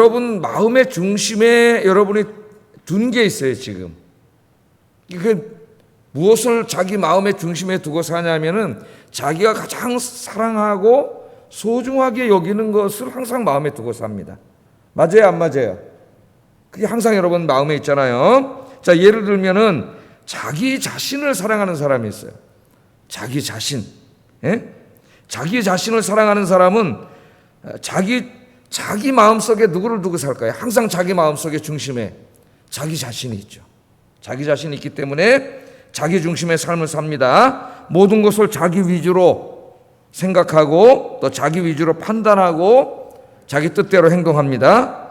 여러분 마음의 중심에 여러분이 둔 게 있어요. 지금 그 무엇을 자기 마음의 중심에 두고 사냐면은 자기가 가장 사랑하고 소중하게 여기는 것을 항상 마음에 두고 삽니다. 맞아요, 안 맞아요? 그게 항상 여러분 마음에 있잖아요. 자, 예를 들면은 자기 자신을 사랑하는 사람이 있어요. 자기 자신, 자기 자신을 사랑하는 사람은 자기 마음속에 누구를 두고 살까요? 항상 자기 마음속에 중심에 자기 자신이 있죠. 자기 자신이 있기 때문에 자기 중심의 삶을 삽니다. 모든 것을 자기 위주로 생각하고 또 자기 위주로 판단하고 자기 뜻대로 행동합니다.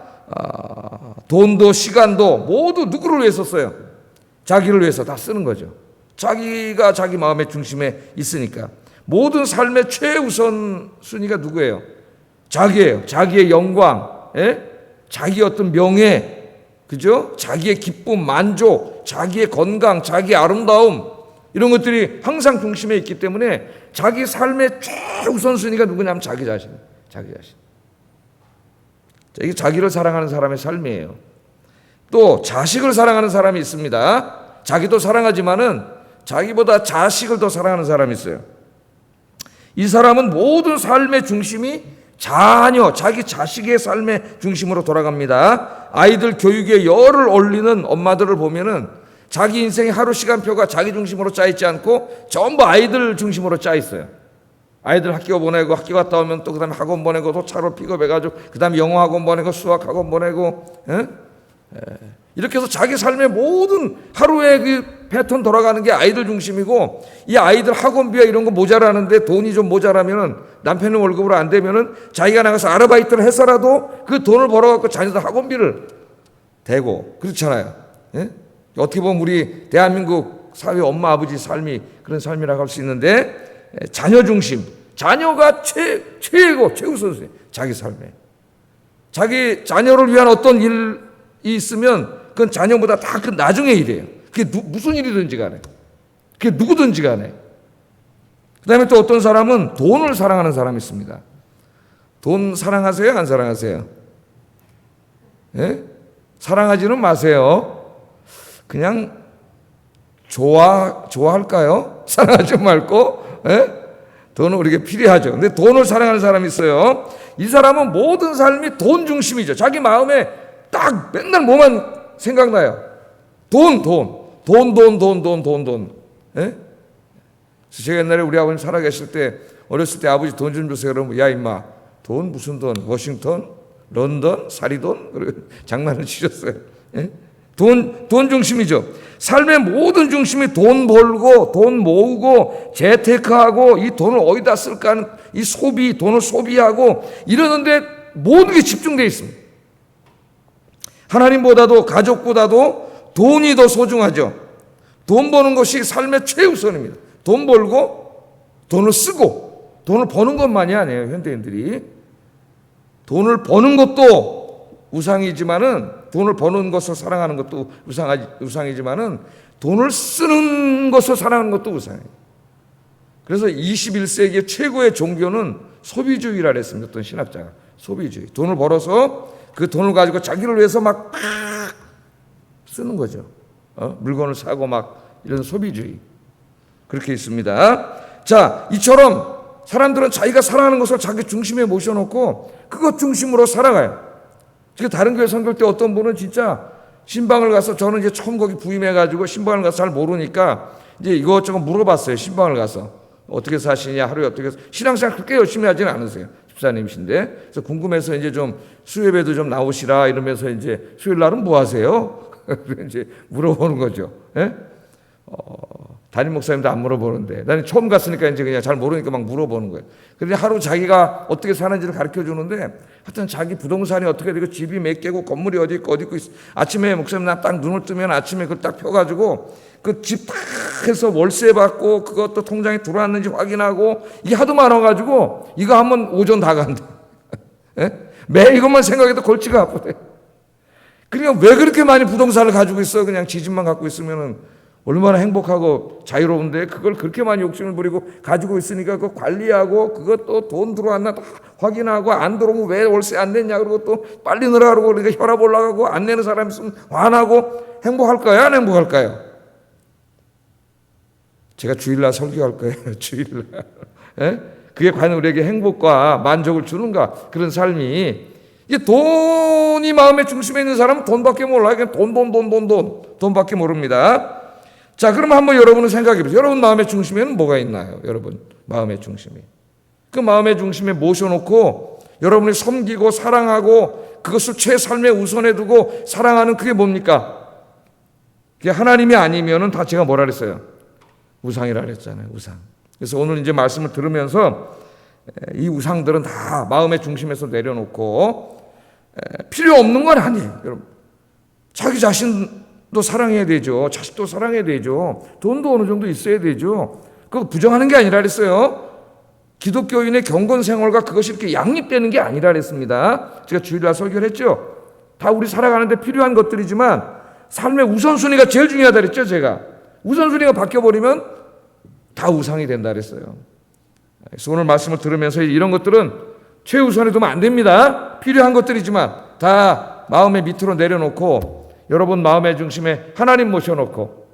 돈도 시간도 모두 누구를 위해서 써요? 자기를 위해서 다 쓰는 거죠. 자기가 자기 마음의 중심에 있으니까. 모든 삶의 최우선 순위가 누구예요? 자기예요. 자기의 영광, 자기의 어떤 명예, 그죠? 자기의 기쁨, 만족, 자기의 건강, 자기의 아름다움, 이런 것들이 항상 중심에 있기 때문에 자기 삶의 최우선 순위가 누구냐면 자기 자신. 이게 자기를 사랑하는 사람의 삶이에요. 또 자식을 사랑하는 사람이 있습니다. 자기도 사랑하지만은 자기보다 자식을 더 사랑하는 사람이 있어요. 이 사람은 모든 삶의 중심이 자기 자식의 삶의 중심으로 돌아갑니다. 아이들 교육에 열을 올리는 엄마들을 보면은 자기 인생의 하루 시간표가 자기 중심으로 짜 있지 않고 전부 아이들 중심으로 짜 있어요. 아이들 학교 보내고 학교 갔다 오면 또 그다음에 학원 보내고 또 차로 픽업해가지고 그다음에 영어 학원 보내고 수학 학원 보내고 이렇게 해서 자기 삶의 모든 하루의 그 패턴 돌아가는 게 아이들 중심이고, 이 아이들 학원비야 이런 거 모자라는데 돈이 좀 모자라면은 남편의 월급으로 안 되면은 자기가 나가서 아르바이트를 해서라도 그 돈을 벌어갖고 자녀들 학원비를 대고 그렇잖아요. 어떻게 보면 우리 대한민국 사회 엄마 아버지 삶이 그런 삶이라고 할 수 있는데, 자녀 중심, 자녀가 최우선순위, 자기 삶에 자기 자녀를 위한 어떤 일이 있으면 그건 자녀보다 다 그 나중의 일이에요. 그게 무슨 일이든지 간에, 그게 누구든지 간에. 그 다음에 또 어떤 사람은 돈을 사랑하는 사람이 있습니다. 돈 사랑하세요? 안 사랑하세요? 사랑하지는 마세요. 그냥 좋아할까요? 사랑하지 말고. 돈은 우리에게 필요하죠. 근데 돈을 사랑하는 사람이 있어요. 이 사람은 모든 삶이 돈 중심이죠. 자기 마음에 딱 맨날 뭐만 생각나요? 돈. 제가 옛날에 우리 아버님 살아계실 때, 어렸을 때 아버지 돈 좀 주세요. 그러면 야 임마, 돈 무슨 돈? 워싱턴? 런던? 사리돈? 그리고 장난을 치셨어요. 돈 중심이죠. 삶의 모든 중심이 돈 벌고 돈 모으고 재테크하고 이 돈을 어디다 쓸까 하는 이 돈을 소비하고 이러는데 모든 게 집중되어 있습니다. 하나님보다도 가족보다도 돈이 더 소중하죠. 돈 버는 것이 삶의 최우선입니다. 돈 벌고 돈을 쓰고, 돈을 버는 것만이 아니에요. 현대인들이 돈을 버는 것도 우상이지만은, 돈을 버는 것을 사랑하는 것도 우상이지만은 돈을 쓰는 것을 사랑하는 것도 우상이에요. 그래서 21세기의 최고의 종교는 소비주의라 그랬습니다. 어떤 신학자가 소비주의. 돈을 벌어서 그 돈을 가지고 자기를 위해서 막 쓰는 거죠. 물건을 사고 막 이런 소비주의. 그렇게 있습니다. 자, 이처럼 사람들은 자기가 사랑하는 것을 자기 중심에 모셔놓고 그것 중심으로 살아가요. 지금 다른 교회 선교 때 어떤 분은 진짜 신방을 가서, 저는 이제 처음 거기 부임해가지고 신방을 가서 잘 모르니까 이제 이것저것 물어봤어요. 신방을 가서 어떻게 사시냐, 하루에 어떻게, 신앙생활 그렇게 열심히 하지는 않으세요. 집사님이신데. 그래서 궁금해서 이제 좀 수요예배도 좀 나오시라 이러면서 이제 수요일 날은 뭐 하세요? 이제 물어보는 거죠. 담임 목사님도 안 물어보는데, 나는 처음 갔으니까 이제 그냥 잘 모르니까 막 물어보는 거예요. 그런데 하루 자기가 어떻게 사는지를 가르쳐 주는데, 하여튼 자기 부동산이 어떻게 되고 집이 몇 개고 건물이 어디 있고 있어. 아침에 목사님 나 딱 눈을 뜨면 아침에 그걸 딱 펴가지고 그 집 딱 해서 월세 받고 그것도 통장에 들어왔는지 확인하고, 이게 하도 많아가지고 이거 하면 오전 다 간대. 매 이것만 생각해도 골치가 아프대. 그러니까 왜 그렇게 많이 부동산을 가지고 있어? 그냥 지 집만 갖고 있으면은 얼마나 행복하고 자유로운데 그걸 그렇게 많이 욕심을 부리고 가지고 있으니까 그거 관리하고 그것도 돈 들어왔나 다 확인하고 안 들어오면 왜 월세 안 냈냐 그러고 또 빨리 내라 그러고 그러니까 혈압 올라가고 안 내는 사람 있으면 화나고 행복할까요? 안 행복할까요? 제가 주일날 설교할 거예요. 주일날. 예? 그게 과연 우리에게 행복과 만족을 주는가? 그런 삶이. 이게 돈이 마음의 중심에 있는 사람은 돈밖에 몰라요. 그냥 돈밖에 모릅니다. 자, 그럼 한번 여러분은 생각해 보세요. 여러분 마음의 중심에는 뭐가 있나요? 여러분 마음의 중심에. 그 마음의 중심에 모셔놓고 여러분이 섬기고 사랑하고 그것을 최삶에 우선해 두고 사랑하는 그게 뭡니까? 그게 하나님이 아니면은 다 제가 뭐라 그랬어요? 우상이라 그랬잖아요. 우상. 그래서 오늘 이제 말씀을 들으면서 이 우상들은 다 마음의 중심에서 내려놓고 필요 없는 건 아니에요. 여러분 자기 자신도 사랑해야 되죠. 자식도 사랑해야 되죠. 돈도 어느 정도 있어야 되죠. 그거 부정하는 게 아니라 그랬어요. 기독교인의 경건 생활과 그것이 이렇게 양립되는 게 아니라 그랬습니다. 제가 주일날 설교를 했죠. 다 우리 살아가는데 필요한 것들이지만 삶의 우선순위가 제일 중요하다 그랬죠. 제가 우선순위가 바뀌어버리면 다 우상이 된다 그랬어요. 그래서 오늘 말씀을 들으면서 이런 것들은 최우선에 두면 안 됩니다. 필요한 것들이지만 다 마음의 밑으로 내려놓고 여러분 마음의 중심에 하나님 모셔놓고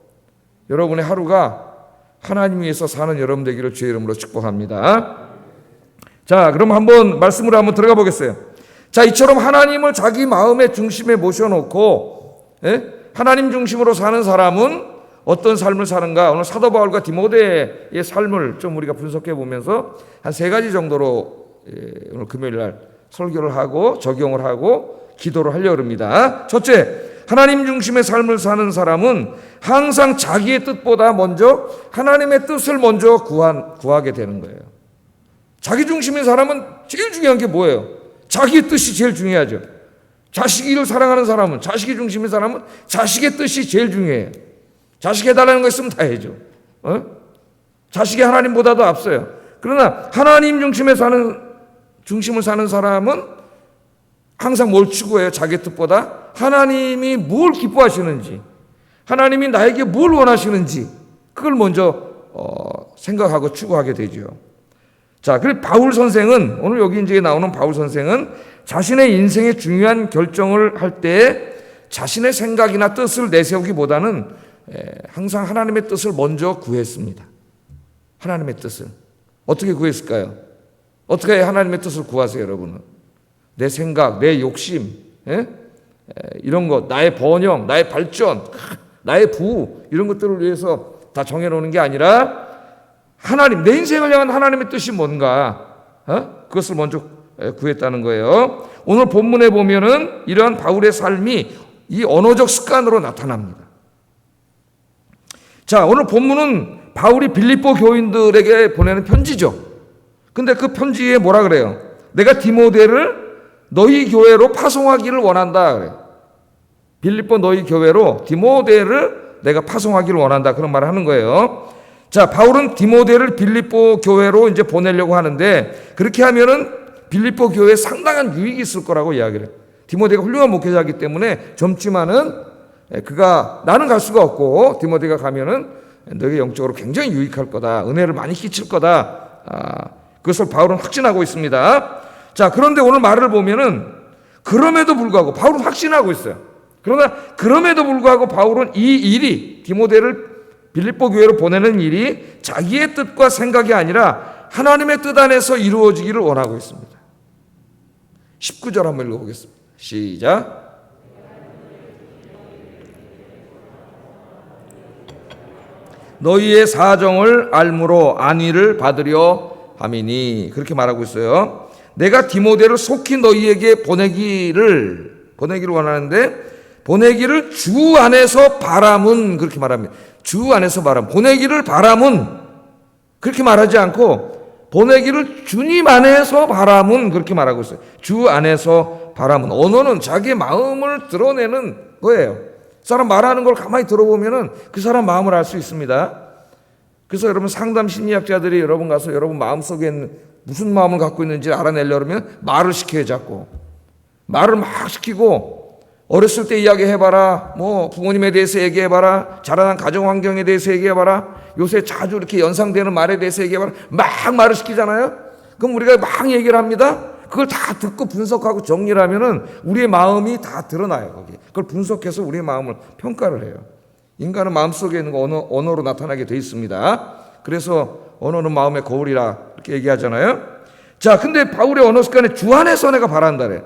여러분의 하루가 하나님 위해서 사는 여러분 되기를 주의 이름으로 축복합니다. 자, 그럼 한번 말씀으로 한번 들어가 보겠어요. 자, 이처럼 하나님을 자기 마음의 중심에 모셔놓고 하나님 중심으로 사는 사람은 어떤 삶을 사는가? 오늘 사도 바울과 디모데의 삶을 좀 우리가 분석해 보면서 한 3가지 정도로 오늘 금요일 날 설교를 하고 적용을 하고 기도를 하려고 합니다. 첫째, 하나님 중심의 삶을 사는 사람은 항상 자기의 뜻보다 먼저 하나님의 뜻을 먼저 구하게 되는 거예요. 자기 중심의 사람은 제일 중요한 게 뭐예요? 자기의 뜻이 제일 중요하죠. 자식을 사랑하는 사람은, 자식이 중심의 사람은 자식의 뜻이 제일 중요해요. 자식이 해달라는 거 있으면 다 해줘. 자식이 하나님보다도 앞서요. 그러나 하나님 중심을 사는 사람은 항상 뭘 추구해요? 자기 뜻보다 하나님이 뭘 기뻐하시는지, 하나님이 나에게 뭘 원하시는지 그걸 먼저 생각하고 추구하게 되죠. 자, 그리고 바울 선생은 오늘 여기 이제 나오는 바울 선생은 자신의 인생의 중요한 결정을 할 때 자신의 생각이나 뜻을 내세우기보다는 항상 하나님의 뜻을 먼저 구했습니다. 하나님의 뜻을 어떻게 구했을까요? 어떻게 하나님의 뜻을 구하세요, 여러분은? 내 생각, 내 욕심, 이런 것, 나의 번영, 나의 발전, 나의 부후 이런 것들을 위해서 다 정해놓는 게 아니라 하나님, 내 인생을 향한 하나님의 뜻이 뭔가 그것을 먼저 구했다는 거예요. 오늘 본문에 보면은 이러한 바울의 삶이 이 언어적 습관으로 나타납니다. 자, 오늘 본문은 바울이 빌립보 교인들에게 보내는 편지죠. 근데 그 편지에 뭐라 그래요? 내가 디모데를 너희 교회로 파송하기를 원한다 그래요. 빌립보 너희 교회로 디모데를 내가 파송하기를 원한다 그런 말을 하는 거예요. 자, 바울은 디모데를 빌립보 교회로 이제 보내려고 하는데 그렇게 하면은 빌립보 교회에 상당한 유익이 있을 거라고 이야기를 해요. 디모데가 훌륭한 목회자이기 때문에 젊지만은 그가 나는 갈 수가 없고 디모데가 가면은 너에게 영적으로 굉장히 유익할 거다. 은혜를 많이 끼칠 거다. 그것을 바울은 확신하고 있습니다. 자, 그런데 오늘 말을 보면은 그럼에도 불구하고 바울은 확신하고 있어요. 그러나 그럼에도 불구하고 바울은 이 일이 디모데를 빌립보 교회로 보내는 일이 자기의 뜻과 생각이 아니라 하나님의 뜻 안에서 이루어지기를 원하고 있습니다. 19절 한번 읽어보겠습니다. 시작. 너희의 사정을 알므로 안위를 받으려 함이니 그렇게 말하고 있어요. 내가 디모데를 속히 너희에게 보내기를 원하는데 보내기를 주 안에서 바람은 그렇게 말합니다. 주 안에서 바람, 보내기를 바람은 그렇게 말하지 않고 보내기를 주님 안에서 바람은 그렇게 말하고 있어요. 주 안에서 바람은 언어는 자기의 마음을 드러내는 거예요. 사람 말하는 걸 가만히 들어보면은 그 사람 마음을 알 수 있습니다. 그래서 여러분 상담 심리학자들이 여러분 가서 여러분 마음속에 있는 무슨 마음을 갖고 있는지 알아내려면 말을 시켜야 자꾸 말을 막 시키고 어렸을 때 이야기해봐라. 뭐 부모님에 대해서 얘기해봐라. 자라난 가정 환경에 대해서 얘기해봐라. 요새 자주 이렇게 연상되는 말에 대해서 얘기해봐라. 막 말을 시키잖아요. 그럼 우리가 막 얘기를 합니다. 그걸 다 듣고 분석하고 정리를 하면은 우리의 마음이 다 드러나요. 거기. 그걸 분석해서 우리의 마음을 평가를 해요. 인간은 마음속에 있는 거 언어로 나타나게 돼 있습니다. 그래서 언어는 마음의 거울이라 이렇게 얘기하잖아요. 자, 근데 바울의 언어 습관에 주 안에서 내가 바란다래.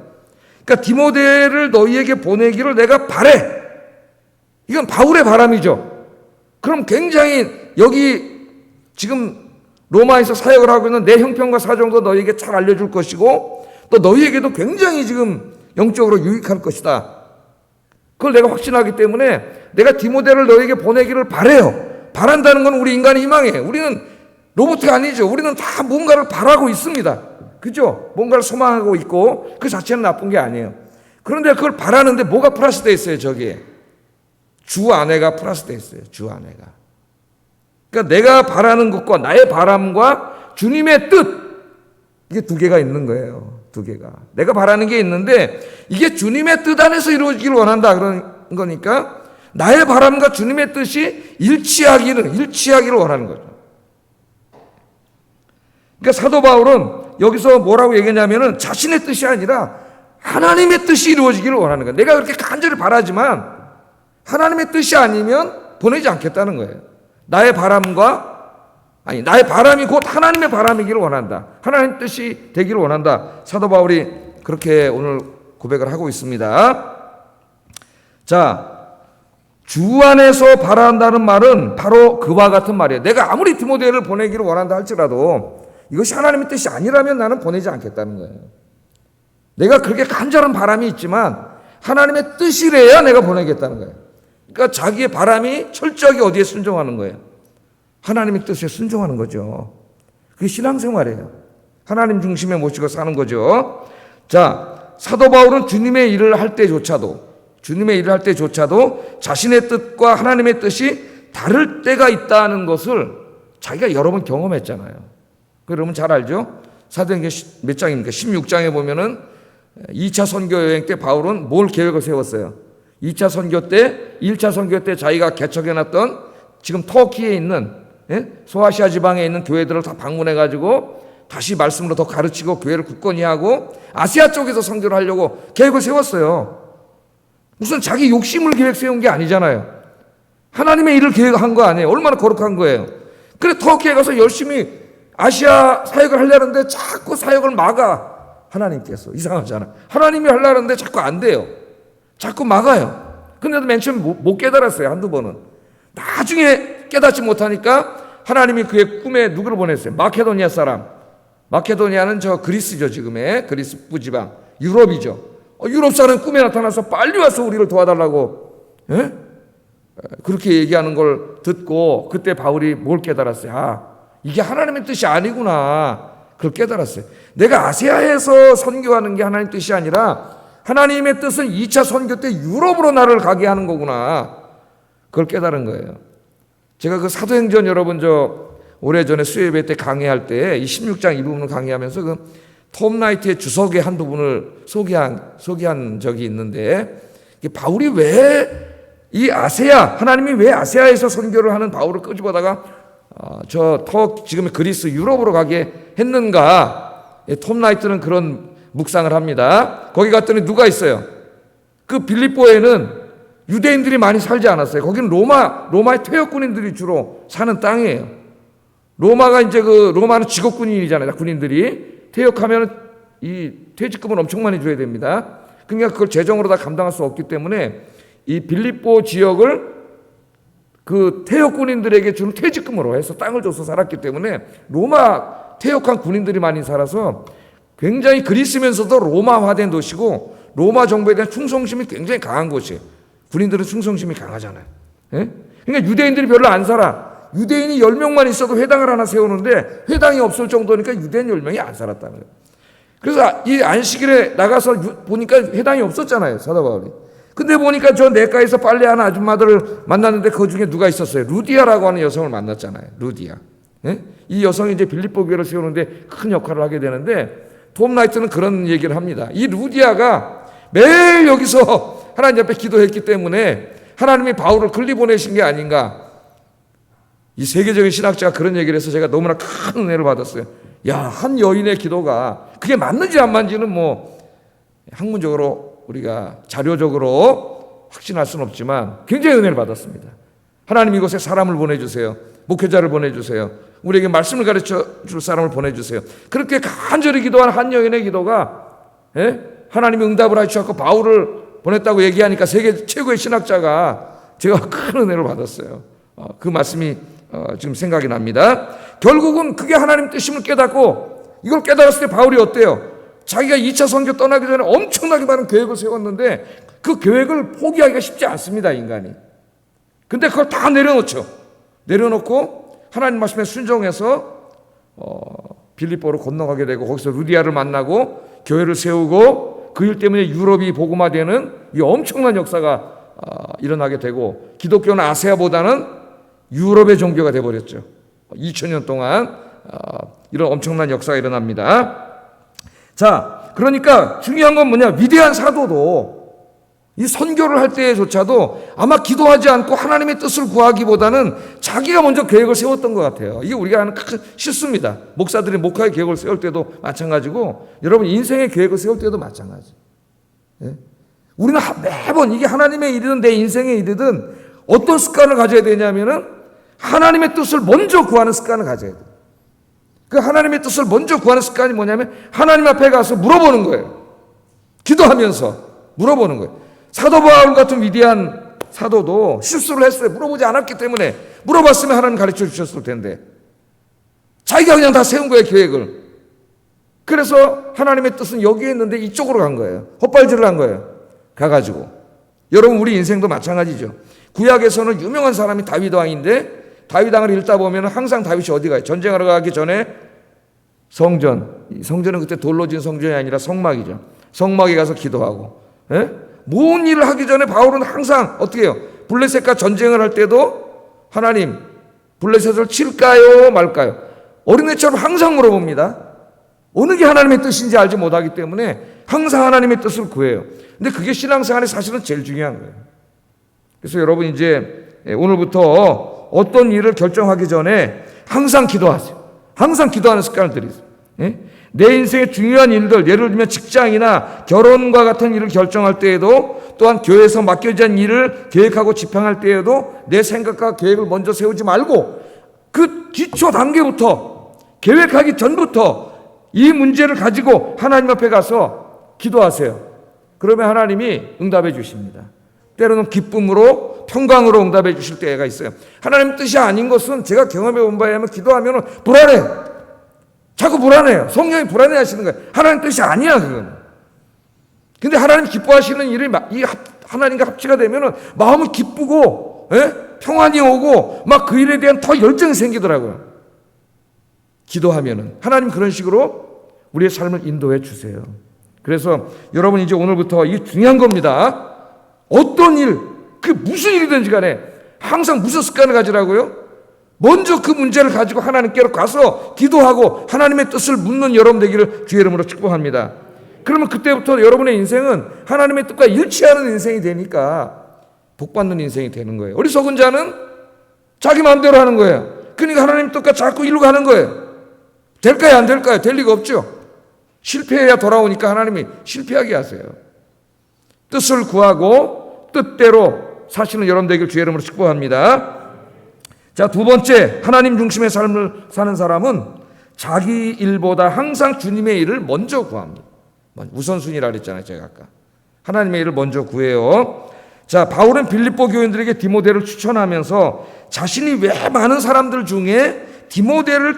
그러니까 디모데를 너희에게 보내기를 내가 바래. 이건 바울의 바람이죠. 그럼 굉장히 여기 지금 로마에서 사역을 하고 있는 내 형편과 사정도 너희에게 잘 알려줄 것이고 또 너희에게도 굉장히 지금 영적으로 유익할 것이다. 그걸 내가 확신하기 때문에 내가 디모데를 너희에게 보내기를 바래요. 바란다는 건 우리 인간의 희망이에요. 우리는 로봇이 아니죠. 우리는 다 뭔가를 바라고 있습니다. 그죠? 뭔가를 소망하고 있고 그 자체는 나쁜 게 아니에요. 그런데 그걸 바라는데 뭐가 플러스 되어 있어요, 저기에? 주 안에가 플러스 되어 있어요. 주 안에가. 그러니까 내가 바라는 것과 나의 바람과 주님의 뜻, 이게 두 개가 있는 거예요. 두 개가. 내가 바라는 게 있는데 이게 주님의 뜻 안에서 이루어지기를 원한다 그런 거니까 나의 바람과 주님의 뜻이 일치하기를 원하는 거죠. 그러니까 사도 바울은 여기서 뭐라고 얘기하냐면은 자신의 뜻이 아니라 하나님의 뜻이 이루어지기를 원하는 거예요. 내가 그렇게 간절히 바라지만 하나님의 뜻이 아니면 보내지 않겠다는 거예요. 나의 바람이 곧 하나님의 바람이기를 원한다. 하나님의 뜻이 되기를 원한다. 사도 바울이 그렇게 오늘 고백을 하고 있습니다. 자, 주 안에서 바란다는 말은 바로 그와 같은 말이에요. 내가 아무리 디모데를 보내기를 원한다 할지라도 이것이 하나님의 뜻이 아니라면 나는 보내지 않겠다는 거예요. 내가 그렇게 간절한 바람이 있지만 하나님의 뜻이래야 내가 보내겠다는 거예요. 그러니까 자기의 바람이 철저하게 어디에 순종하는 거예요? 하나님의 뜻에 순종하는 거죠. 그게 신앙생활이에요. 하나님 중심에 모시고 사는 거죠. 자, 사도 바울은 주님의 일을 할 때조차도 자신의 뜻과 하나님의 뜻이 다를 때가 있다는 것을 자기가 여러 번 경험했잖아요. 여러분 잘 알죠? 사도행전 몇 장입니까? 16장에 보면은 2차 선교 여행 때 바울은 뭘 계획을 세웠어요? 2차 선교 때, 1차 선교 때 자기가 개척해놨던 지금 터키에 있는 소아시아 지방에 있는 교회들을 다 방문해가지고 다시 말씀으로 더 가르치고 교회를 굳건히 하고 아시아 쪽에서 선교를 하려고 계획을 세웠어요. 무슨 자기 욕심을 계획 세운 게 아니잖아요. 하나님의 일을 계획한 거 아니에요. 얼마나 거룩한 거예요. 그래 터키에 가서 열심히 아시아 사역을 하려는데 자꾸 사역을 막아. 하나님께서. 이상하잖아. 하나님이 하려는데 자꾸 안 돼요. 자꾸 막아요. 근데도 맨 처음에 못 깨달았어요. 한두 번은. 나중에 깨닫지 못하니까 하나님이 그의 꿈에 누구를 보냈어요? 마케도니아 사람. 마케도니아는 저 그리스죠. 지금의 그리스 부지방. 유럽이죠. 유럽 사람 꿈에 나타나서 빨리 와서 우리를 도와달라고 그렇게 얘기하는 걸 듣고 그때 바울이 뭘 깨달았어요? 이게 하나님의 뜻이 아니구나. 그걸 깨달았어요. 내가 아시아에서 선교하는 게 하나님의 뜻이 아니라 하나님의 뜻은 2차 선교 때 유럽으로 나를 가게 하는 거구나. 그걸 깨달은 거예요. 제가 그 사도행전 여러분 오래전에 수요예배 때 강의할 때 이 16장 이 부분을 강의하면서 그 톰 라이트의 주석의 한두 분을 소개한 적이 있는데 바울이 왜 이 하나님이 왜 아시아에서 선교를 하는 바울을 끄집어다가 지금의 그리스 유럽으로 가게 했는가? 톰 라이트는 그런 묵상을 합니다. 거기 갔더니 누가 있어요? 그 빌립보에는 유대인들이 많이 살지 않았어요. 거기는 로마의 퇴역군인들이 주로 사는 땅이에요. 로마는 직업군인이잖아요. 군인들이 퇴역하면 이 퇴직금을 엄청 많이 줘야 됩니다. 그러니까 그걸 재정으로 다 감당할 수 없기 때문에 이 빌립보 지역을 그 퇴역군인들에게 주는 퇴직금으로 해서 땅을 줘서 살았기 때문에 로마 퇴역한 군인들이 많이 살아서 굉장히 그리스면서도 로마화된 도시고 로마 정부에 대한 충성심이 굉장히 강한 곳이에요. 군인들은 충성심이 강하잖아요. 그러니까 유대인들이 별로 안 살아. 유대인이 10명만 있어도 회당을 하나 세우는데 회당이 없을 정도니까 유대인 10명이 안 살았다는 거예요. 그래서 이 안식일에 나가서 보니까 회당이 없었잖아요. 사도 바울이. 근데 보니까 저 내과에서 빨래하는 아줌마들을 만났는데 그 중에 누가 있었어요? 루디아라고 하는 여성을 만났잖아요. 루디아. 이 여성이 이제 빌립보 교회를 세우는데 큰 역할을 하게 되는데 톰 라이트는 그런 얘기를 합니다. 이 루디아가 매일 여기서 하나님 앞에 기도했기 때문에 하나님이 바울을 글리 보내신 게 아닌가. 이 세계적인 신학자가 그런 얘기를 해서 제가 너무나 큰 은혜를 받았어요. 야, 한 여인의 기도가 그게 맞는지 안 맞는지는 뭐 학문적으로 우리가 자료적으로 확신할 수는 없지만 굉장히 은혜를 받았습니다. 하나님 이곳에 사람을 보내주세요. 목회자를 보내주세요. 우리에게 말씀을 가르쳐 줄 사람을 보내주세요. 그렇게 간절히 기도한 한 여인의 기도가 하나님이 응답을 하시고 바울을 보냈다고 얘기하니까 세계 최고의 신학자가 제가 큰 은혜를 받았어요. 그 말씀이 지금 생각이 납니다. 결국은 그게 하나님 뜻임을 깨닫고 이걸 깨달았을 때 바울이 어때요? 자기가 2차 선교 떠나기 전에 엄청나게 많은 계획을 세웠는데 그 계획을 포기하기가 쉽지 않습니다, 인간이. 근데 그걸 다 내려놓죠. 내려놓고 하나님 말씀에 순종해서 빌립보로 건너가게 되고 거기서 루디아를 만나고 교회를 세우고 그 일 때문에 유럽이 복음화되는 이 엄청난 역사가 일어나게 되고 기독교는 아시아보다는 유럽의 종교가 되어버렸죠. 2000년 동안 이런 엄청난 역사가 일어납니다. 자, 그러니까 중요한 건 뭐냐? 위대한 사도도 이 선교를 할 때조차도 아마 기도하지 않고 하나님의 뜻을 구하기보다는 자기가 먼저 계획을 세웠던 것 같아요. 이게 우리가 하는 큰 실수입니다. 목사들이 목회의 계획을 세울 때도 마찬가지고 여러분 인생의 계획을 세울 때도 마찬가지. 우리는 매번 이게 하나님의 일이든 내 인생의 일이든 어떤 습관을 가져야 되냐면은 하나님의 뜻을 먼저 구하는 습관을 가져야 돼요. 그 하나님의 뜻을 먼저 구하는 습관이 뭐냐면 하나님 앞에 가서 물어보는 거예요. 기도하면서 물어보는 거예요. 사도 바울 같은 위대한 사도도 실수를 했어요. 물어보지 않았기 때문에. 물어봤으면 하나님 가르쳐 주셨을 텐데 자기가 그냥 다 세운 거예요, 계획을. 그래서 하나님의 뜻은 여기에 있는데 이쪽으로 간 거예요. 헛발질을 한 거예요. 가가지고. 여러분 우리 인생도 마찬가지죠. 구약에서는 유명한 사람이 다윗 왕인데 다윗 왕을 읽다 보면 항상 다윗이 어디 가요? 전쟁하러 가기 전에 성전은 그때 돌로 진 성전이 아니라 성막이죠. 성막에 가서 기도하고. 모든 일을 하기 전에 바울은 항상 어떻게 해요? 블레셋과 전쟁을 할 때도 하나님 블레셋을 칠까요 말까요? 어린애처럼 항상 물어봅니다. 어느 게 하나님의 뜻인지 알지 못하기 때문에 항상 하나님의 뜻을 구해요. 근데 그게 신앙생활에 사실은 제일 중요한 거예요. 그래서 여러분 이제 오늘부터 어떤 일을 결정하기 전에 항상 기도하세요. 항상 기도하는 습관을 들이세요. 내 인생의 중요한 일들, 예를 들면 직장이나 결혼과 같은 일을 결정할 때에도 또한 교회에서 맡겨진 일을 계획하고 집행할 때에도 내 생각과 계획을 먼저 세우지 말고 그 기초 단계부터 계획하기 전부터 이 문제를 가지고 하나님 앞에 가서 기도하세요. 그러면 하나님이 응답해 주십니다. 때로는 기쁨으로 평강으로 응답해 주실 때가 있어요. 하나님 뜻이 아닌 것은 제가 경험해 본 바에 하면 기도하면 불안해. 자꾸 불안해요. 성령이 불안해 하시는 거예요. 하나님 뜻이 아니야, 그건. 근데 하나님 기뻐하시는 일이 이 하나님과 합치가 되면은 마음이 기쁘고, 평안이 오고, 막 그 일에 대한 더 열정이 생기더라고요. 기도하면은. 하나님 그런 식으로 우리의 삶을 인도해 주세요. 그래서 여러분 이제 오늘부터 이 중요한 겁니다. 어떤 일, 그 무슨 일이든지 간에 항상 무슨 습관을 가지라고요? 먼저 그 문제를 가지고 하나님께로 가서 기도하고 하나님의 뜻을 묻는 여러분 되기를 주의 이름으로 축복합니다. 그러면 그때부터 여러분의 인생은 하나님의 뜻과 일치하는 인생이 되니까 복받는 인생이 되는 거예요. 어리석은 자는 자기 마음대로 하는 거예요. 그러니까 하나님 뜻과 자꾸 이루고 하는 거예요. 될까요? 안 될까요? 될 리가 없죠. 실패해야 돌아오니까 하나님이 실패하게 하세요. 뜻을 구하고 뜻대로 사시는 여러분 되기를 주의 이름으로 축복합니다. 자, 두 번째, 하나님 중심의 삶을 사는 사람은 자기 일보다 항상 주님의 일을 먼저 구합니다. 우선순위라 그랬잖아요, 제가 아까. 하나님의 일을 먼저 구해요. 자, 바울은 빌립보 교인들에게 디모데를 추천하면서 자신이 왜 많은 사람들 중에 디모데를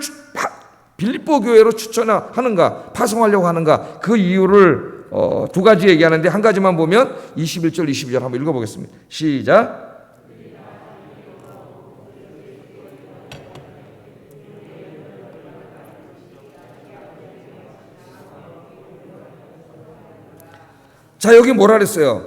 빌립보 교회로 추천하는가, 파송하려고 하는가, 그 이유를 두 가지 얘기하는데 한 가지만 보면 21절, 22절 한번 읽어보겠습니다. 시작. 자, 여기 뭐라 그랬어요?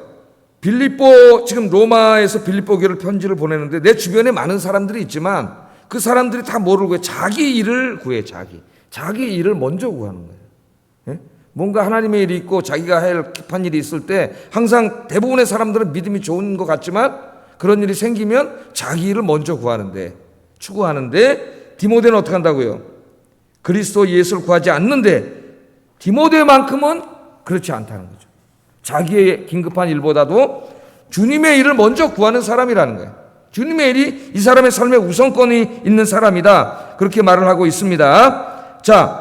빌립보, 지금 로마에서 빌립보 교회를 편지를 보내는데 내 주변에 많은 사람들이 있지만 그 사람들이 다 뭐를 구해? 자기 일을 구해, 자기 일을 먼저 구하는 거예요. 뭔가 하나님의 일이 있고 자기가 할 급한 일이 있을 때 항상 대부분의 사람들은 믿음이 좋은 것 같지만 그런 일이 생기면 자기 일을 먼저 추구하는데 디모데는 어떻게 한다고요? 그리스도 예수를 구하지 않는데 디모데만큼은 그렇지 않다는 거죠. 자기의 긴급한 일보다도 주님의 일을 먼저 구하는 사람이라는 거예요. 주님의 일이 이 사람의 삶에 우선권이 있는 사람이다. 그렇게 말을 하고 있습니다. 자,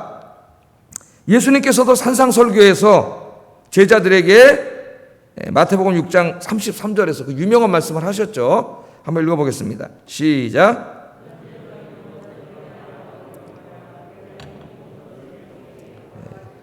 예수님께서도 산상설교에서 제자들에게 마태복음 6장 33절에서 그 유명한 말씀을 하셨죠. 한번 읽어보겠습니다. 시작.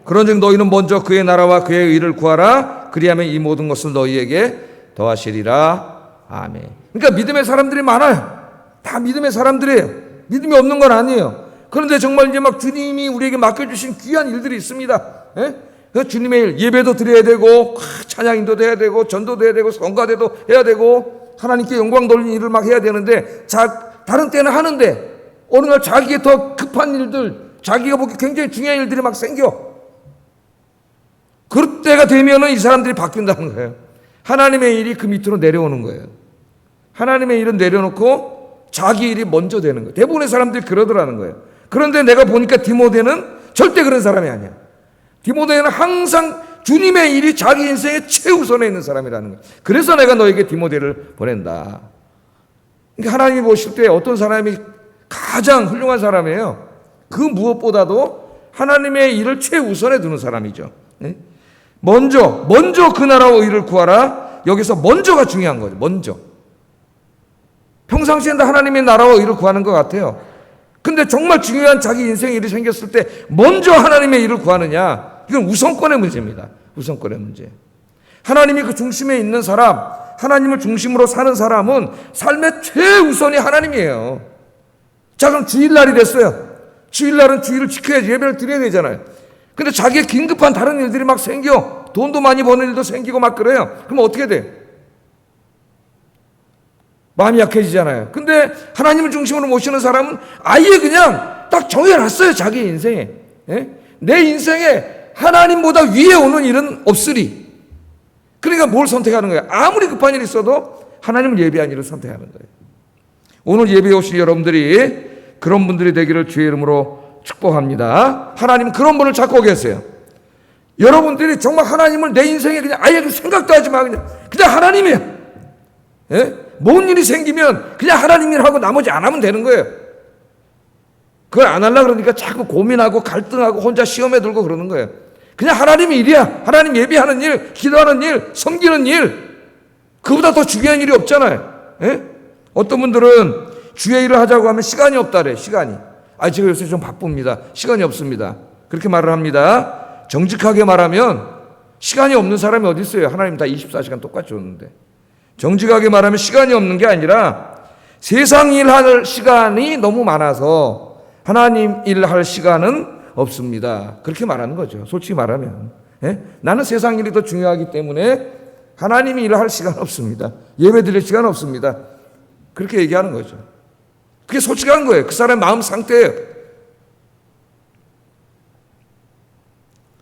그런즉 너희는 먼저 그의 나라와 그의 의를 구하라. 그리하면 이 모든 것을 너희에게 더하시리라. 아멘. 그러니까 믿음의 사람들이 많아요. 다 믿음의 사람들이에요. 믿음이 없는 건 아니에요. 그런데 정말 이제 막 주님이 우리에게 맡겨주신 귀한 일들이 있습니다. 예? 주님의 일, 예배도 드려야 되고, 찬양인도 해야 되고, 전도도 해야 되고, 성가대도 해야 되고, 하나님께 영광 돌리는 일을 막 해야 되는데, 다른 때는 하는데, 어느 날 자기의 더 급한 일들, 자기가 보기 굉장히 중요한 일들이 막 생겨. 그럴 때가 되면은 이 사람들이 바뀐다는 거예요. 하나님의 일이 그 밑으로 내려오는 거예요. 하나님의 일은 내려놓고 자기 일이 먼저 되는 거예요. 대부분의 사람들이 그러더라는 거예요. 그런데 내가 보니까 디모데는 절대 그런 사람이 아니야. 디모데는 항상 주님의 일이 자기 인생의 최우선에 있는 사람이라는 거예요. 그래서 내가 너에게 디모데를 보낸다. 그러니까 하나님이 보실 때 어떤 사람이 가장 훌륭한 사람이에요. 그 무엇보다도 하나님의 일을 최우선에 두는 사람이죠. 먼저 그 나라와 의를 구하라. 여기서 먼저가 중요한 거죠. 먼저. 평상시엔 다 하나님의 나라와 의를 구하는 것 같아요. 근데 정말 중요한 자기 인생의 일이 생겼을 때 먼저 하나님의 일을 구하느냐, 이건 우선권의 문제입니다. 우선권의 문제. 하나님이 그 중심에 있는 사람, 하나님을 중심으로 사는 사람은 삶의 최우선이 하나님이에요. 자, 그럼 주일날이 됐어요. 주일날은 주일을 지켜야지, 예배를 드려야 되잖아요. 근데 자기의 긴급한 다른 일들이 막 생겨. 돈도 많이 버는 일도 생기고 막 그래요. 그럼 어떻게 돼? 마음이 약해지잖아요. 근데 하나님을 중심으로 모시는 사람은 아예 그냥 딱 정해놨어요. 자기 인생에. 내 인생에 하나님보다 위에 오는 일은 없으리. 그러니까 뭘 선택하는 거예요? 아무리 급한 일이 있어도 하나님을 예배한 일을 선택하는 거예요. 오늘 예배에 오신 여러분들이 그런 분들이 되기를 주의 이름으로 축복합니다. 하나님은 그런 분을 찾고 계세요. 여러분들이 정말 하나님을 내 인생에 그냥 아예 생각도 하지 마. 그냥 하나님이야. 뭔 일이 생기면 그냥 하나님 일 하고 나머지 안 하면 되는 거예요. 그걸 안 하려고 그러니까 자꾸 고민하고 갈등하고 혼자 시험에 들고 그러는 거예요. 그냥 하나님의 일이야. 하나님 예배하는 일, 기도하는 일, 섬기는 일. 그보다 더 중요한 일이 없잖아요. 어떤 분들은 주의 일을 하자고 하면 시간이 없다래. 시간이. 제가 요새 좀 바쁩니다. 시간이 없습니다. 그렇게 말을 합니다. 정직하게 말하면 시간이 없는 사람이 어디 있어요? 하나님 다 24시간 똑같이 줬는데. 정직하게 말하면 시간이 없는 게 아니라 세상 일할 시간이 너무 많아서 하나님 일할 시간은 없습니다. 그렇게 말하는 거죠. 솔직히 말하면. 나는 세상 일이 더 중요하기 때문에 하나님 일할 시간 없습니다. 예배 드릴 시간 없습니다. 그렇게 얘기하는 거죠. 그게 솔직한 거예요. 그 사람의 마음 상태예요.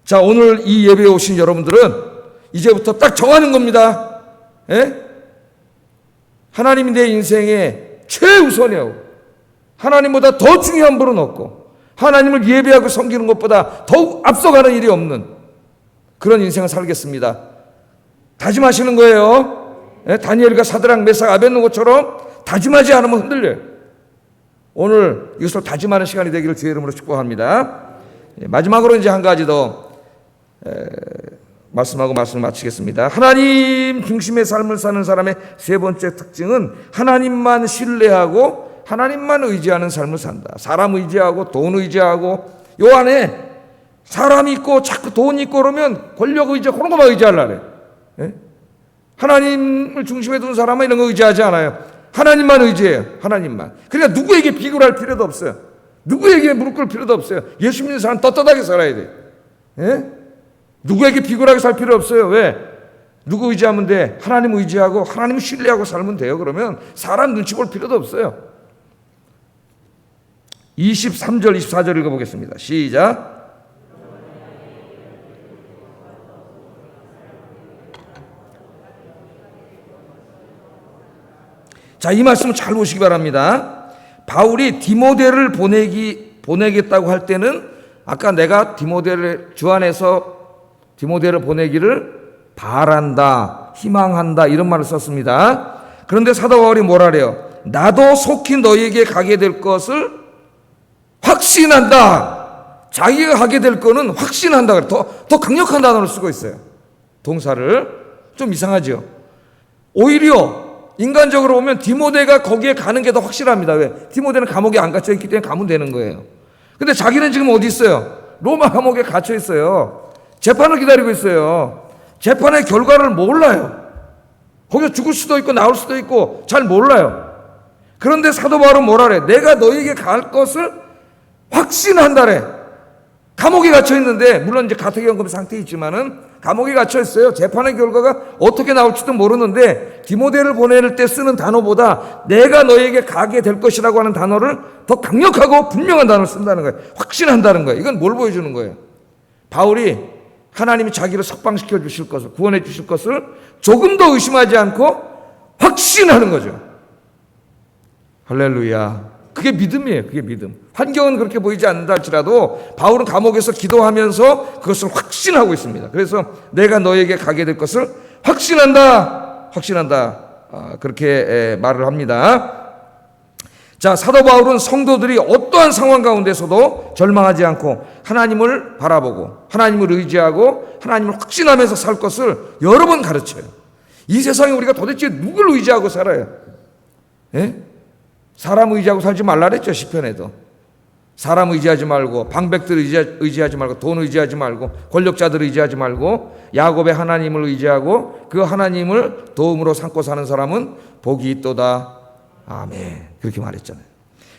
자, 오늘 이 예배에 오신 여러분들은 이제부터 딱 정하는 겁니다. 하나님이 내 인생의 최우선이에요. 하나님보다 더 중요한 분은 없고 하나님을 예배하고 섬기는 것보다 더욱 앞서가는 일이 없는 그런 인생을 살겠습니다. 다짐하시는 거예요. 다니엘과 사드락, 메삭, 아벳느고처럼 다짐하지 않으면 흔들려요. 오늘 이것을 다짐하는 시간이 되기를 주의 이름으로 축복합니다. 마지막으로 이제 한 가지 더 말씀하고 말씀을 마치겠습니다. 하나님 중심의 삶을 사는 사람의 세 번째 특징은 하나님만 신뢰하고 하나님만 의지하는 삶을 산다. 사람 의지하고 돈 의지하고 요 안에 사람이 있고 자꾸 돈이 있고 그러면 권력 의지 그런 거만 의지하려래. 하나님을 중심에 두는 사람은 이런 거 의지하지 않아요. 하나님만 의지해요. 하나님만. 그러니까 누구에게 비교할 필요도 없어요. 누구에게 무릎 꿇을 필요도 없어요. 예수 믿는 사람 떳떳하게 살아야 돼. 누구에게 비굴하게 살 필요 없어요. 왜? 누구 의지하면 돼? 하나님 의지하고 하나님 신뢰하고 살면 돼요. 그러면 사람 눈치 볼 필요도 없어요. 23절 24절 읽어보겠습니다. 시작. 자, 이 말씀을 잘 보시기 바랍니다. 바울이 디모데를 보내겠다고 할 때는 아까 내가 디모데를 주 안에서 디모데를 보내기를 바란다, 희망한다 이런 말을 썼습니다. 그런데 사도 바울이 뭐라 그래요? 나도 속히 너희에게 가게 될 것을 확신한다. 자기가 가게 될 거는 확신한다. 더 강력한 단어를 쓰고 있어요. 동사를. 좀 이상하죠? 오히려 인간적으로 보면 디모데가 거기에 가는 게 더 확실합니다. 왜? 디모데는 감옥에 안 갇혀 있기 때문에 가면 되는 거예요. 근데 자기는 지금 어디 있어요? 로마 감옥에 갇혀 있어요. 재판을 기다리고 있어요. 재판의 결과를 몰라요. 거기서 죽을 수도 있고 나올 수도 있고 잘 몰라요. 그런데 사도 바울은 뭐라 그래? 내가 너에게 갈 것을 확신한다래. 감옥에 갇혀 있는데, 물론 이제 가택연금 상태에 있지만은 감옥에 갇혀 있어요. 재판의 결과가 어떻게 나올지도 모르는데 디모데를 보낼 때 쓰는 단어보다 내가 너에게 가게 될 것이라고 하는 단어를 더 강력하고 분명한 단어를 쓴다는 거예요. 확신한다는 거예요. 이건 뭘 보여주는 거예요? 바울이 하나님이 자기를 석방시켜 주실 것을, 구원해 주실 것을 조금 더 의심하지 않고 확신하는 거죠. 할렐루야. 그게 믿음이에요. 그게 믿음. 환경은 그렇게 보이지 않는다 할지라도 바울은 감옥에서 기도하면서 그것을 확신하고 있습니다. 그래서 내가 너에게 가게 될 것을 확신한다. 그렇게 말을 합니다. 자, 사도 바울은 성도들이 어떠한 상황 가운데서도 절망하지 않고 하나님을 바라보고 하나님을 의지하고 하나님을 확신하면서 살 것을 여러 번 가르쳐요. 이 세상에 우리가 도대체 누굴 의지하고 살아요? 예? 사람 의지하고 살지 말라 그랬죠. 시편에도. 사람 의지하지 말고, 방백들 의지하지 말고, 돈 의지하지 말고, 권력자들 의지하지 말고, 야곱의 하나님을 의지하고 그 하나님을 도움으로 삼고 사는 사람은 복이 있도다. 아멘. 그렇게 말했잖아요.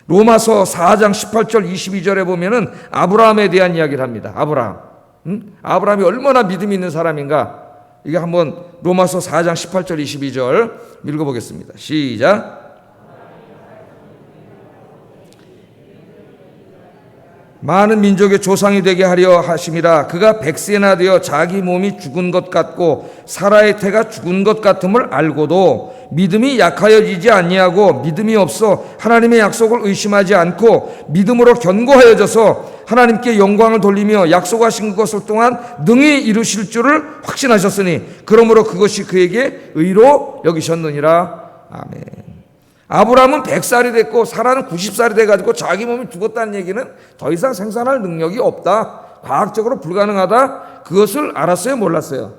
로마서 4장 18절 22절에 보면은 아브라함에 대한 이야기를 합니다. 아브라함이 얼마나 믿음이 있는 사람인가. 이게 한번 로마서 4장 18절 22절 읽어보겠습니다. 시작. 많은 민족의 조상이 되게 하려 하심이라. 그가 100세나 되어 자기 몸이 죽은 것 같고 사라의 태가 죽은 것 같음을 알고도 믿음이 약하여지지 아니하고 믿음이 없어 하나님의 약속을 의심하지 않고 믿음으로 견고하여져서 하나님께 영광을 돌리며 약속하신 것을 또한 능히 이루실 줄을 확신하셨으니 그러므로 그것이 그에게 의로 여기셨느니라. 아멘. 아브라함은 100살이 됐고 사라는 90살이 돼가지고 자기 몸이 죽었다는 얘기는 더 이상 생산할 능력이 없다, 과학적으로 불가능하다, 그것을 알았어요? 몰랐어요?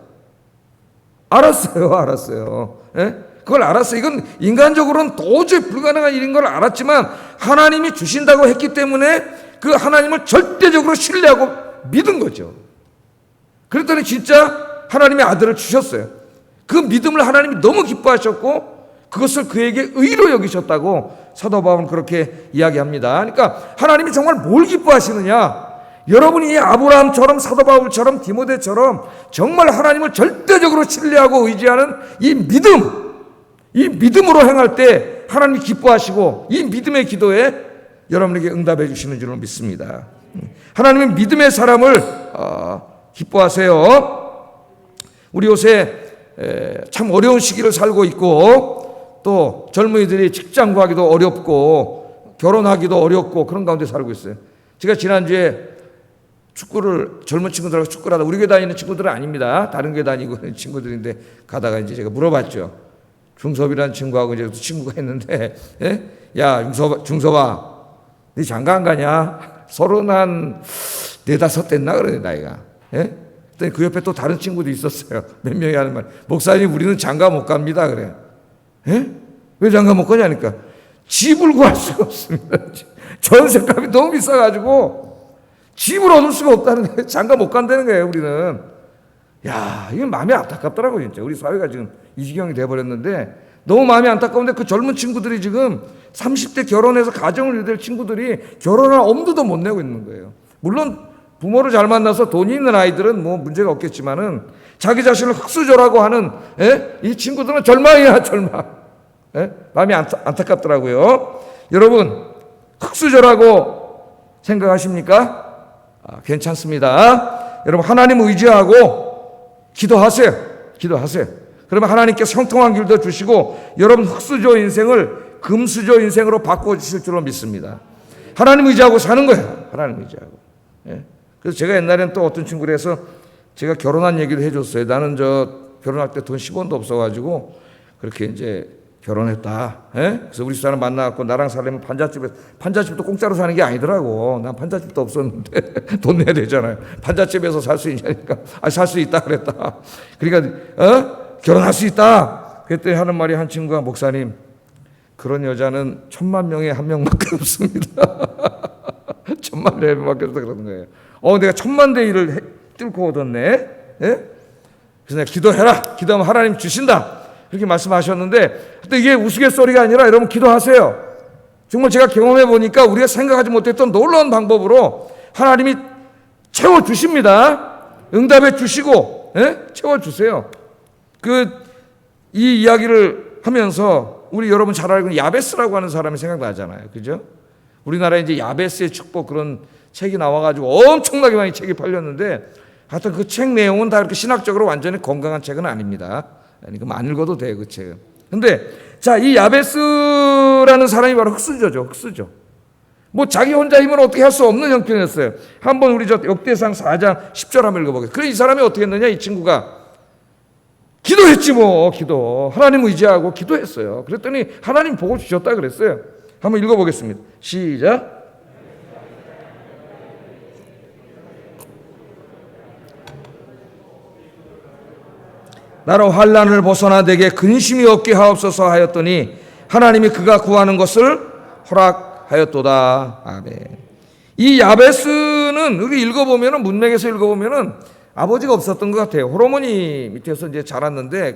알았어요. 예? 그걸 알았어요. 이건 인간적으로는 도저히 불가능한 일인 걸 알았지만 하나님이 주신다고 했기 때문에 그 하나님을 절대적으로 신뢰하고 믿은 거죠. 그랬더니 진짜 하나님의 아들을 주셨어요. 그 믿음을 하나님이 너무 기뻐하셨고 그것을 그에게 의로 여기셨다고 사도 바울은 그렇게 이야기합니다. 그러니까 하나님이 정말 뭘 기뻐하시느냐? 여러분이 아브라함처럼 사도 바울처럼 디모데처럼 정말 하나님을 절대적으로 신뢰하고 의지하는 이 믿음으로 행할 때 하나님이 기뻐하시고 이 믿음의 기도에 여러분에게 응답해 주시는 줄로 믿습니다. 하나님은 믿음의 사람을 기뻐하세요. 우리 요새 참 어려운 시기를 살고 있고 또 젊은이들이 직장 구하기도 어렵고 결혼하기도 어렵고 그런 가운데 살고 있어요. 제가 지난주에 젊은 친구들하고 축구를 하다, 우리 교회 다니는 친구들은 아닙니다. 다른 교회 다니고 있는 친구들인데 가다가 이제 제가 물어봤죠. 중섭이라는 친구하고 이제 친구가 있는데, 예? 야, 중섭아, 네 장가 안 가냐? 34 됐나 그래, 나이가. 예? 그랬더니 그 옆에 또 다른 친구도 있었어요. 몇 명이 하는 말. 목사님, 우리는 장가 못 갑니다. 그래. 예? 왜 장가 못 가냐니까. 집을 구할 수가 없습니다. 전세값이 너무 비싸가지고 집을 얻을 수가 없다는 거예요. 장가 못 간다는 거예요, 우리는. 야, 이게 마음이 안타깝더라고요, 진짜. 우리 사회가 지금 이 지경이 돼버렸는데 너무 마음이 안타까운데 그 젊은 친구들이 지금 30대 결혼해서 가정을 이룰 친구들이 결혼할 엄두도 못 내고 있는 거예요. 물론 부모를 잘 만나서 돈이 있는 아이들은 뭐 문제가 없겠지만은 자기 자신을 흙수저라고 하는 이 친구들은 절망이야, 절망. 마음이 안타깝더라고요. 여러분, 흙수저라고 생각하십니까? 괜찮습니다. 여러분, 하나님 의지하고 기도하세요. 그러면 하나님께서 형통한 길도 주시고 여러분 흙수저 인생을 금수저 인생으로 바꿔주실 줄로 믿습니다. 하나님 의지하고 사는 거야. 하나님 의지하고. 예? 그래서 제가 옛날엔 또 어떤 친구를 해서 제가 결혼한 얘기를 해줬어요. 나는 결혼할 때 돈 10원도 없어가지고 그렇게 이제 결혼했다. 예? 그래서 우리 집사람 만나갖고 나랑 살려면 판잣집도 공짜로 사는 게 아니더라고. 난 판잣집도 없었는데 돈 내야 되잖아요. 판잣집에서 살 수 있냐니까. 살 수 있다 그랬다. 그러니까 결혼할 수 있다. 그랬더니 하는 말이 한 친구가 목사님 그런 여자는 1000,000명에 1명밖에 없습니다. 1000,000,000에 1명밖에 없다 그러는 거예요. 내가 1000,000대 1을 뚫고 얻었네. 예? 그래서 내가 기도해라. 기도하면 하나님 주신다. 그렇게 말씀하셨는데 근데 이게 우스갯소리가 아니라 여러분 기도하세요. 정말 제가 경험해 보니까 우리가 생각하지 못했던 놀라운 방법으로 하나님이 채워주십니다. 응답해 주시고 채워주세요. 이 이야기를 하면서 우리 여러분 잘 알고 있는 야베스라고 하는 사람이 생각나잖아요. 그죠? 우리나라에 이제 야베스의 축복 그런 책이 나와가지고 엄청나게 많이 책이 팔렸는데 하여튼 그 책 내용은 다 이렇게 신학적으로 완전히 건강한 책은 아닙니다. 그러니까 안 읽어도 돼요, 그 책은. 근데 자, 이 야베스라는 사람이 바로 흙수저죠, 흙수저. 뭐 자기 혼자 힘으로 어떻게 할 수 없는 형편이었어요. 한번 우리 역대상 4장 10절 한번 읽어보겠습니다. 그래 이 사람이 어떻게 했느냐, 이 친구가 기도했지 뭐. 기도 하나님 의지하고 기도했어요. 그랬더니 하나님 복을 주셨다 그랬어요. 한번 읽어보겠습니다. 시작. 나로 환난을 벗어나 내게 근심이 없게 하옵소서 하였더니 하나님이 그가 구하는 것을 허락하였도다. 아멘. 이 야베스는 여기 읽어보면은 문맥에서 읽어보면은 아버지가 없었던 것 같아요. 호르몬이 밑에서 이제 자랐는데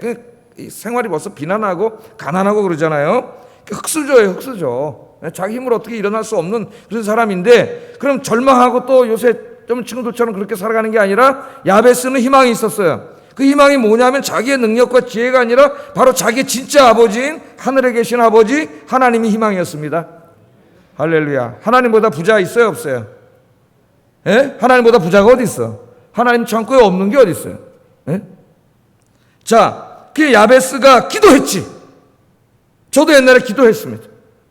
생활이 벌써 비난하고 가난하고 그러잖아요. 흙수저예요, 흙수저. 자기 힘으로 어떻게 일어날 수 없는 그런 사람인데 그럼 절망하고 또 요새 좀 친구들처럼 그렇게 살아가는 게 아니라 야베스는 희망이 있었어요. 그 희망이 뭐냐면 자기의 능력과 지혜가 아니라 바로 자기의 진짜 아버지인 하늘에 계신 아버지 하나님이 희망이었습니다. 할렐루야. 하나님보다 부자 있어요, 없어요? 예? 하나님보다 부자가 어디 있어? 하나님 창고에 없는 게 어디 있어요? 예? 자, 그 야베스가 기도했지. 저도 옛날에 기도했습니다.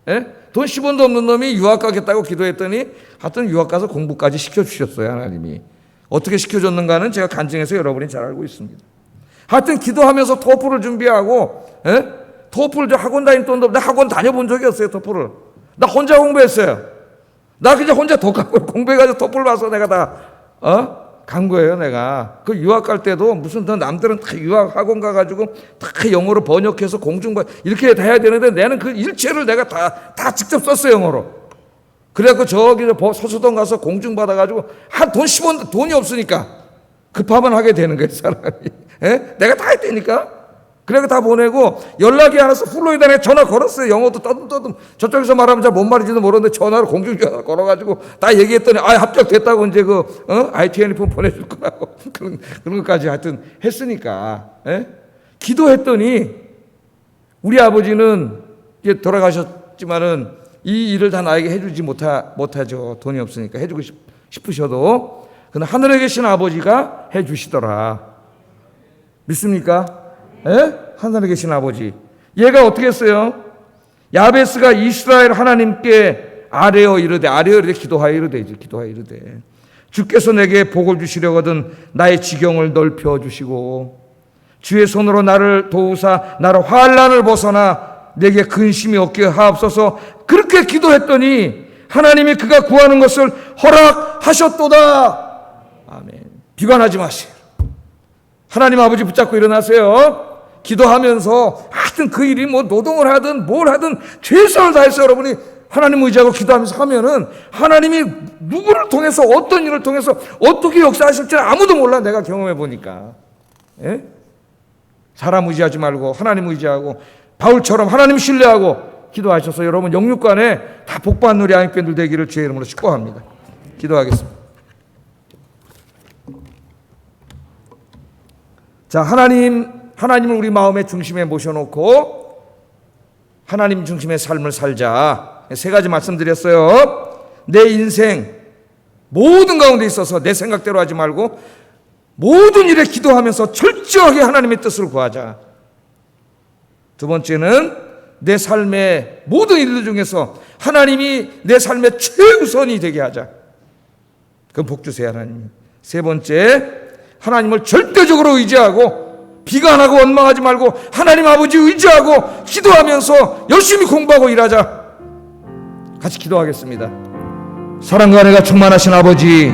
예? 돈 10원도 없는 놈이 유학 가겠다고 기도했더니 하여튼 유학 가서 공부까지 시켜주셨어요, 하나님이. 어떻게 시켜줬는가는 제가 간증해서 여러분이 잘 알고 있습니다. 하여튼 기도하면서 토플을 준비하고 토플 학원 다닐 돈도 없는데 학원 다녀본 적이 없어요. 토플을 나 혼자 공부했어요. 나 그냥 혼자 공부해가지고 토플 봐서 내가 다 간 거예요. 내가 그 유학 갈 때도 무슨 남들은 다 유학 학원 가가지고 다 영어로 번역해서 공중반 이렇게 다 해야 되는데 나는 그 일체를 내가 다 직접 썼어요, 영어로. 그래갖고 저기 서초동 가서 공증 받아가지고 한 돈 10원 돈이 없으니까 급하면 하게 되는 거예요, 사람이. 예? 내가 다 했다니까. 그래서 다 보내고 연락이 안 와서 플로리다에 전화 걸었어요. 영어도 떠듬 저쪽에서 말하면 잘 뭔 말인지도 모르는데 전화로 공중전화 걸어가지고 다 얘기했더니 합격됐다고 이제 ITN 폰 보내줄 거라고 그런 것까지 하여튼 했으니까. 예? 기도했더니 우리 아버지는 이제 돌아가셨지만은 이 일을 다 나에게 해주지 못하죠. 돈이 없으니까 해주고 싶으셔도. 근데 하늘에 계신 아버지가 해주시더라. 믿습니까? 예? 하늘에 계신 아버지. 얘가 어떻게 했어요? 야베스가 이스라엘 하나님께 아뢰어 이르되 기도하여 이르되 주께서 내게 복을 주시려거든 나의 지경을 넓혀 주시고 주의 손으로 나를 도우사 나를 환난을 벗어나 내게 근심이 없게 하옵소서. 그렇게 기도했더니 하나님이 그가 구하는 것을 허락하셨도다. 아멘. 비관하지 마세요. 하나님 아버지 붙잡고 일어나세요. 기도하면서 하여튼 그 일이 뭐 노동을 하든 뭘 하든 최선을 다해서 여러분이 하나님 의지하고 기도하면서 하면은 하나님이 누구를 통해서 어떤 일을 통해서 어떻게 역사하실지는 아무도 몰라. 내가 경험해 보니까. 예? 사람 의지하지 말고 하나님 의지하고 바울처럼 하나님 신뢰하고 기도하셔서 여러분 영육간에 다 복받는 우리 하나님께들 되기를 주의 이름으로 축복합니다. 기도하겠습니다. 자, 하나님을 우리 마음의 중심에 모셔놓고 하나님 중심의 삶을 살자. 세 가지 말씀드렸어요. 내 인생 모든 가운데 있어서 내 생각대로 하지 말고 모든 일에 기도하면서 철저하게 하나님의 뜻을 구하자. 두 번째는 내 삶의 모든 일들 중에서 하나님이 내 삶의 최우선이 되게 하자. 그건 복 주세요, 하나님. 세 번째, 하나님을 절대적으로 의지하고 비관하고 원망하지 말고 하나님 아버지 의지하고 기도하면서 열심히 공부하고 일하자. 같이 기도하겠습니다. 사랑과 은혜가 충만하신 아버지,